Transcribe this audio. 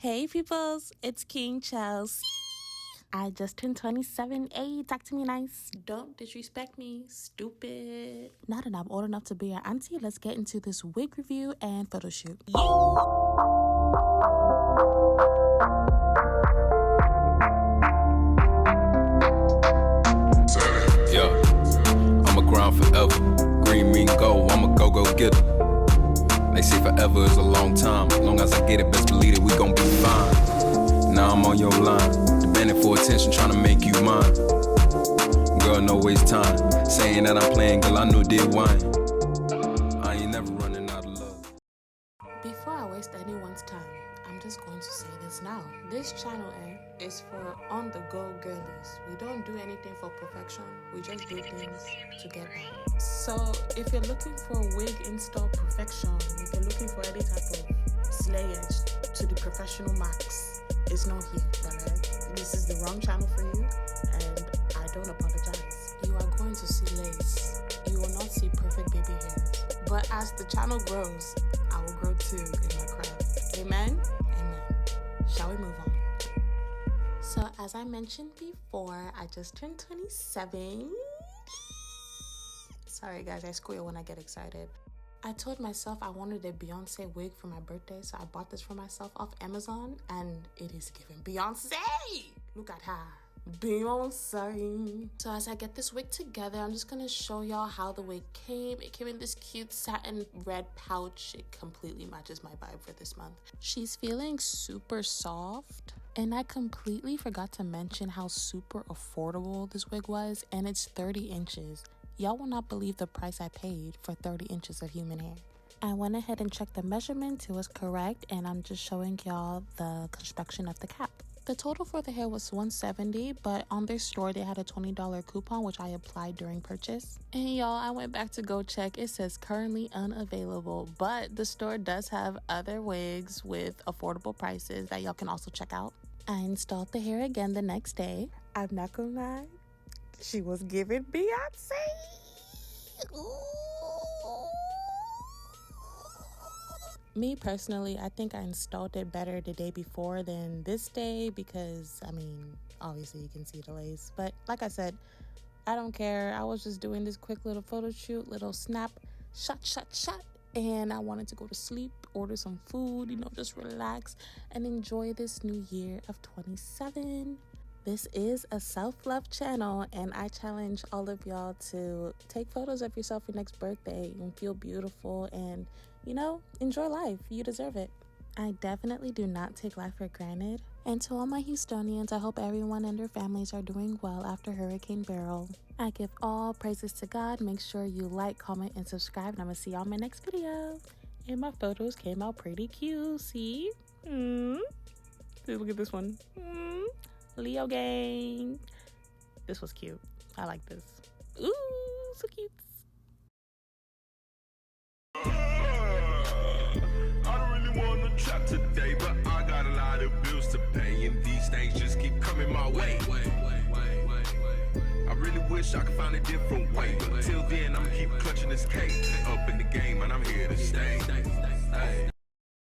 Hey peoples, it's King CHELSZ. I just turned 27. Hey, talk to me nice. Don't disrespect me, stupid. Now that I'm old enough to be your auntie, let's get into this wig review and photo shoot. Yeah, I'ma grind forever. Green mean gold, I'ma go get it. They say forever is a long time. Long as I get it, best believe it, we gon' be fine. Now I'm on your line, demanding for attention, trying to make you mine. Girl, no waste time, saying that I'm playing, girl, I know did wine. I ain't never running out of love. Before I waste anyone's time, I'm just going to say this now. This channel is for on-the-go girlies. We don't do anything for perfection. We just do things to get by. So if you're looking for wig install perfection, if you're looking for any type of slayage to the professional max, it's not here, alright? This is the wrong channel for you, and I don't apologize. You are going to see lace. You will not see perfect baby hairs. But as the channel grows, I will grow too in my craft. Amen? Amen. Shall we move on? So as I mentioned before, I just turned 27. Sorry guys, I squeal when I get excited. I told myself I wanted a Beyoncé wig for my birthday, so I bought this for myself off Amazon, and it is giving Beyoncé! Look at her. Beyoncé. So as I get this wig together, I'm just gonna show y'all how the wig came. It came in this cute satin red pouch. It completely matches my vibe for this month. She's feeling super soft, and I completely forgot to mention how super affordable this wig was, and it's 30 inches. Y'all will not believe the price I paid for 30 inches of human hair. I went ahead and checked the measurements. It was correct, and I'm just showing y'all the construction of the cap. The total for the hair was $170, but on their store they had a $20 coupon, which I applied during purchase. And y'all, I went back to go check. It says currently unavailable, but the store does have other wigs with affordable prices that y'all can also check out. I installed the hair again the next day. I'm not gonna lie, she was giving Beyoncé. Ooh. Me personally, I think I installed it better the day before than this day because, I mean, obviously you can see the lace. But like I said, I don't care. I was just doing this quick little photo shoot, little snap, shot. And I wanted to go to sleep, order some food, you know, just relax and enjoy this new year of 27. This is a self-love channel, and I challenge all of y'all to take photos of yourself for your next birthday and feel beautiful and, you know, enjoy life. You deserve it. I definitely do not take life for granted. And to all my Houstonians, I hope everyone and their families are doing well after Hurricane Beryl. I give all praises to God. Make sure you like, comment, and subscribe, and I'm going to see y'all in my next video. And my photos came out pretty cute, see? Look at this one. Leo gang. This was cute. I like this. Ooh, so cute. I don't really want to chat today, but I got a lot of bills to pay, and these things just keep coming my way. I really wish I could find a different way, but till then, I'm keep clutching this cake. Up in the game, and I'm here to stay.